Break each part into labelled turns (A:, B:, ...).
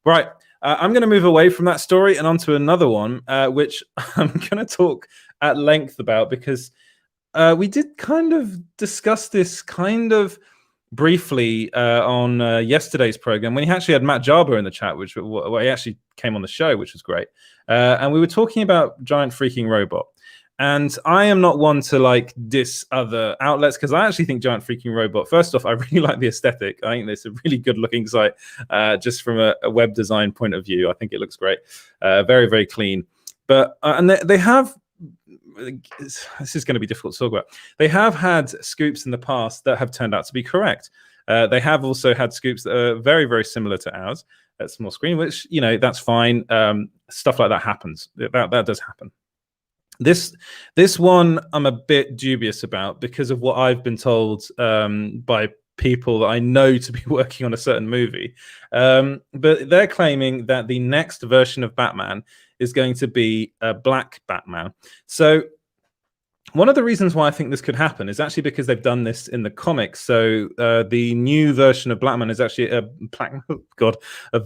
A: Right. I'm going to move away from that story and onto another one, which I'm going to talk at length about because we did kind of discuss this kind of briefly on yesterday's program when he actually had Matt Jarber in the chat, which he actually came on the show, which was great. And we were talking about Giant Freaking Robot. And I am not one to like diss other outlets because I actually think Giant Freaking Robot, first off, I really like the aesthetic. I think it's a really good looking site just from a web design point of view. I think it looks great. Very, very clean. But and they have, this is going to be difficult to talk about. They have had scoops in the past that have turned out to be correct. They have also had scoops that are very, very similar to ours at small screen, which, you know, that's fine. Stuff like that happens. That does happen. This one I'm a bit dubious about because of what I've been told by people that I know to be working on a certain movie. But they're claiming that the next version of Batman is going to be a black Batman. So one of the reasons why I think this could happen is actually because they've done this in the comics. So the new version of Batman is actually of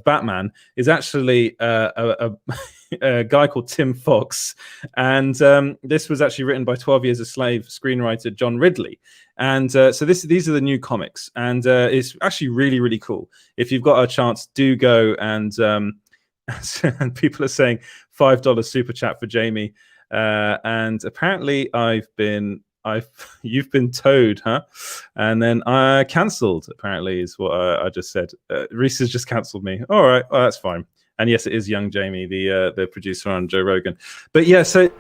A: Batman is actually a guy called Tim Fox, and this was actually written by 12 Years a Slave screenwriter John Ridley. And so these are the new comics, and it's actually really, really cool. If you've got a chance, do go and and people are saying $5 super chat for Jamie. And apparently you've been towed, huh? And then I cancelled, apparently, is what I just said. Reese has just cancelled me. All right, well, that's fine. And yes, it is young Jamie, the producer on Joe Rogan. But yeah, so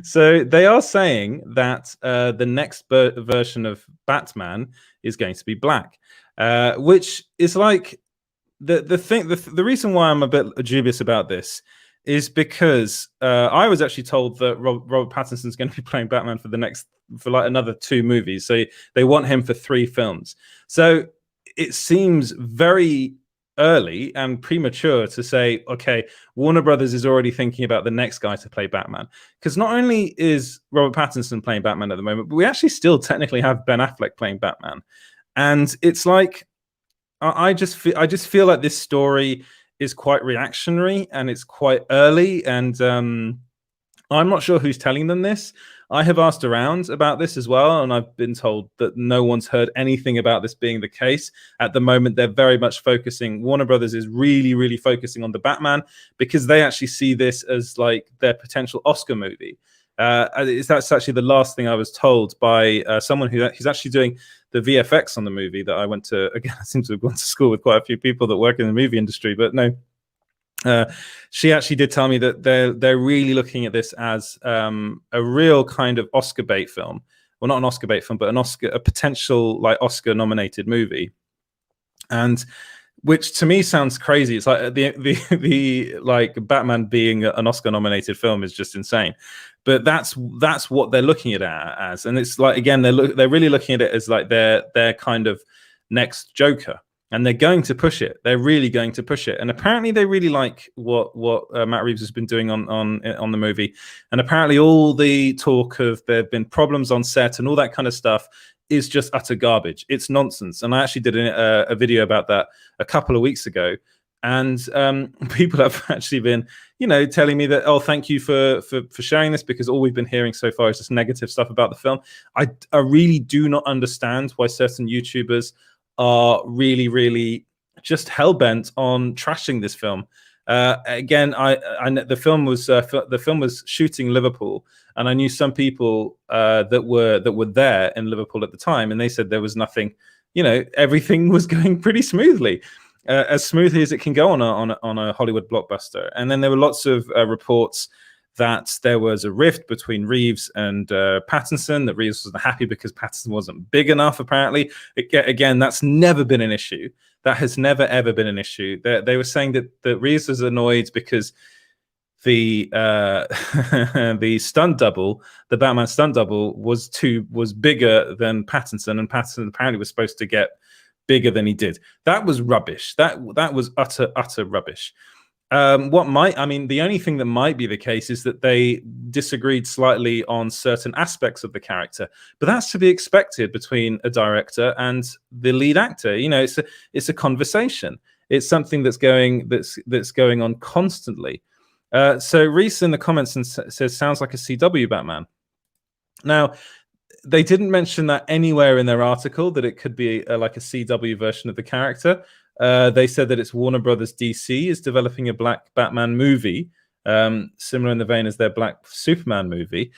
A: so they are saying that the next version of Batman is going to be black, which is like the reason why I'm a bit dubious about this is because I was actually told that Robert Pattinson is going to be playing Batman for like another 2 movies. So they want him for 3 films. So it seems very early and premature to say, okay, Warner Brothers is already thinking about the next guy to play Batman. Because not only is Robert Pattinson playing Batman at the moment, but we actually still technically have Ben Affleck playing Batman. And it's like, I just feel like this story is quite reactionary and it's quite early, and I'm not sure who's telling them this. I have asked around about this as well, and I've been told that no one's heard anything about this being the case. At the moment, they're very much focusing, Warner Brothers is really, really focusing on the Batman because they actually see this as like their potential Oscar movie. That's actually the last thing I was told by someone who's actually doing the VFX on the movie that I went to. Again, I seem to have gone to school with quite a few people that work in the movie industry, but no. She actually did tell me that they're really looking at this as a real kind of Oscar bait film. Well, not an Oscar bait film, but a potential like Oscar nominated movie. And which to me sounds crazy. It's like the like Batman being an Oscar nominated film is just insane. But that's what they're looking at it as. And it's like, again, they're really looking at it as like their kind of next Joker. And they're going to push it. They're really going to push it. And apparently they really like what Matt Reeves has been doing on the movie. And apparently all the talk of there have been problems on set and all that kind of stuff is just utter garbage. It's nonsense. And I actually did a video about that a couple of weeks ago. And people have actually been, telling me that, oh, thank you for sharing this, because all we've been hearing so far is just negative stuff about the film. I really do not understand why certain YouTubers are really, really just hell-bent on trashing this film. Again, the film was shooting Liverpool, and I knew some people that were there in Liverpool at the time, and they said there was nothing, everything was going pretty smoothly, as smoothly as it can go on a Hollywood blockbuster. And then there were lots of reports that there was a rift between Reeves and Pattinson, that Reeves wasn't happy because Pattinson wasn't big enough, apparently. Again, that's never been an issue. That has never, ever been an issue. They were saying that Reeves was annoyed because the stunt double, the Batman stunt double, was bigger than Pattinson, and Pattinson apparently was supposed to get bigger than he did. That was rubbish. That was utter rubbish. The only thing that might be the case is that they disagreed slightly on certain aspects of the character, but that's to be expected between a director and the lead actor. It's a conversation. It's something that's going on constantly. So Reese in the comments says, sounds like a CW Batman. Now, they didn't mention that anywhere in their article, that it could be like a CW version of the character. They said that it's Warner Brothers DC is developing a Black Batman movie, similar in the vein as their Black Superman movie.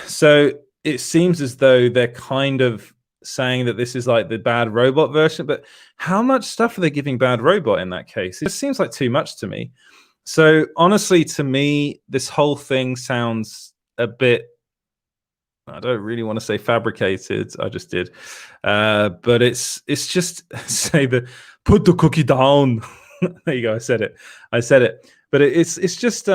A: So it seems as though they're kind of saying that this is like the Bad Robot version, but how much stuff are they giving Bad Robot in that case? It seems like too much to me. So honestly, to me, this whole thing sounds a bit, I don't really want to say fabricated. I just did, but it's just say put the cookie down. There you go. I said it. But it's just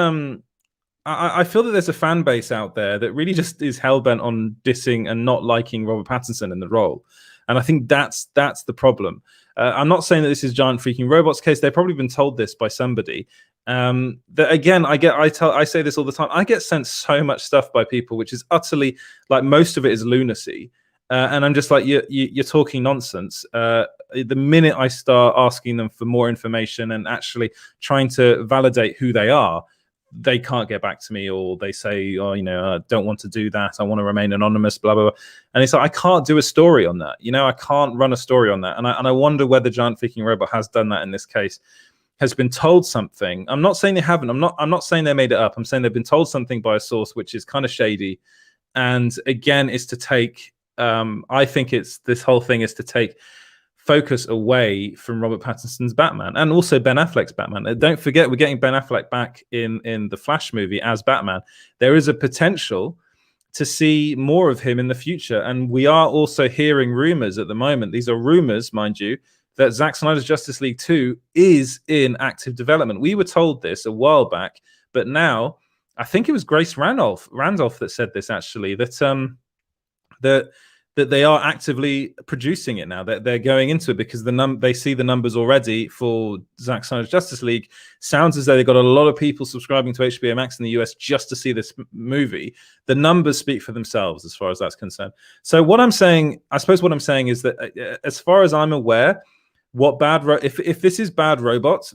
A: I feel that there's a fan base out there that really just is hellbent on dissing and not liking Robert Pattinson in the role, and I think that's the problem. I'm not saying that this is Giant Freaking Robot's case. They've probably been told this by somebody. That again, I say this all the time. I get sent so much stuff by people, which is utterly, like, most of it is lunacy, and I'm just like, you're talking nonsense. The minute I start asking them for more information and actually trying to validate who they are, they can't get back to me, or they say, oh, I don't want to do that. I want to remain anonymous, blah, blah, blah. And it's like, I can't do a story on that. I can't run a story on that. And I wonder whether Giant Freaking Robot has done that in this case, has been told something. I'm not saying they haven't. I'm not saying they made it up. I'm saying they've been told something by a source which is kind of shady. And again, it's to take, I think this whole thing is to take focus away from Robert Pattinson's Batman and also Ben Affleck's Batman. Don't forget, we're getting Ben Affleck back in the Flash movie as Batman. There is a potential to see more of him in the future. And we are also hearing rumors at the moment. These are rumors, mind you, that Zack Snyder's Justice League 2 is in active development. We were told this a while back, but now I think it was Grace Randolph that said this, actually, that they are actively producing it now. That they're going into it because they see the numbers already for Zack Snyder's Justice League. Sounds as though they got a lot of people subscribing to HBO Max in the US just to see this movie. The numbers speak for themselves as far as that's concerned. So I suppose what I'm saying is that as far as I'm aware, if this is Bad Robot's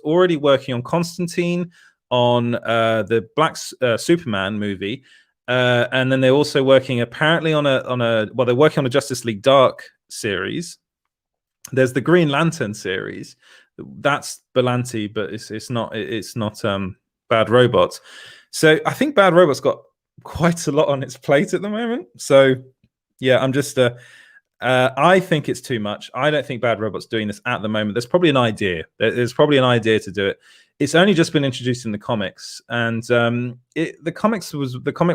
A: already working on Constantine, on the Black Superman movie, and then they're also working apparently they're working on a Justice League Dark series. There's the Green Lantern series, that's Berlanti, but it's not Bad Robot. So I think Bad Robot's got quite a lot on its plate at the moment. So yeah, I'm just I think it's too much. I don't think Bad Robot's doing this at the moment. There's probably an idea. There's probably an idea to do it. It's only just been introduced in the comics, and the comic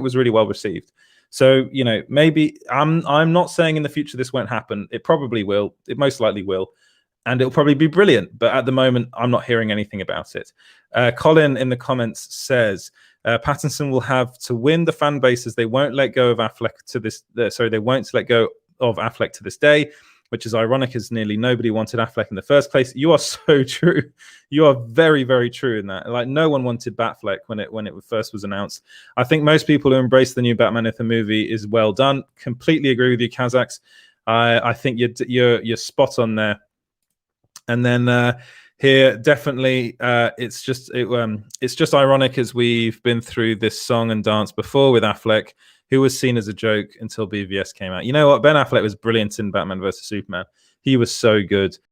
A: was really well received. So maybe I'm not saying in the future this won't happen. It probably will. It most likely will, and it'll probably be brilliant. But at the moment, I'm not hearing anything about it. Colin in the comments says Pattinson will have to win the fan bases. They won't let go of Affleck to this. They won't let go of Affleck to this day, which is ironic as nearly nobody wanted Affleck in the first place. You are so true. You are very, very true in that. Like, no one wanted Batfleck when it first was announced. I think most people who embrace the new Batman if the movie is well done. Completely agree with you, Kazakhs. I think you're spot on there. And then here, definitely, it's just ironic as we've been through this song and dance before with Affleck, who was seen as a joke until BVS came out. You know what? Ben Affleck was brilliant in Batman vs. Superman. He was so good.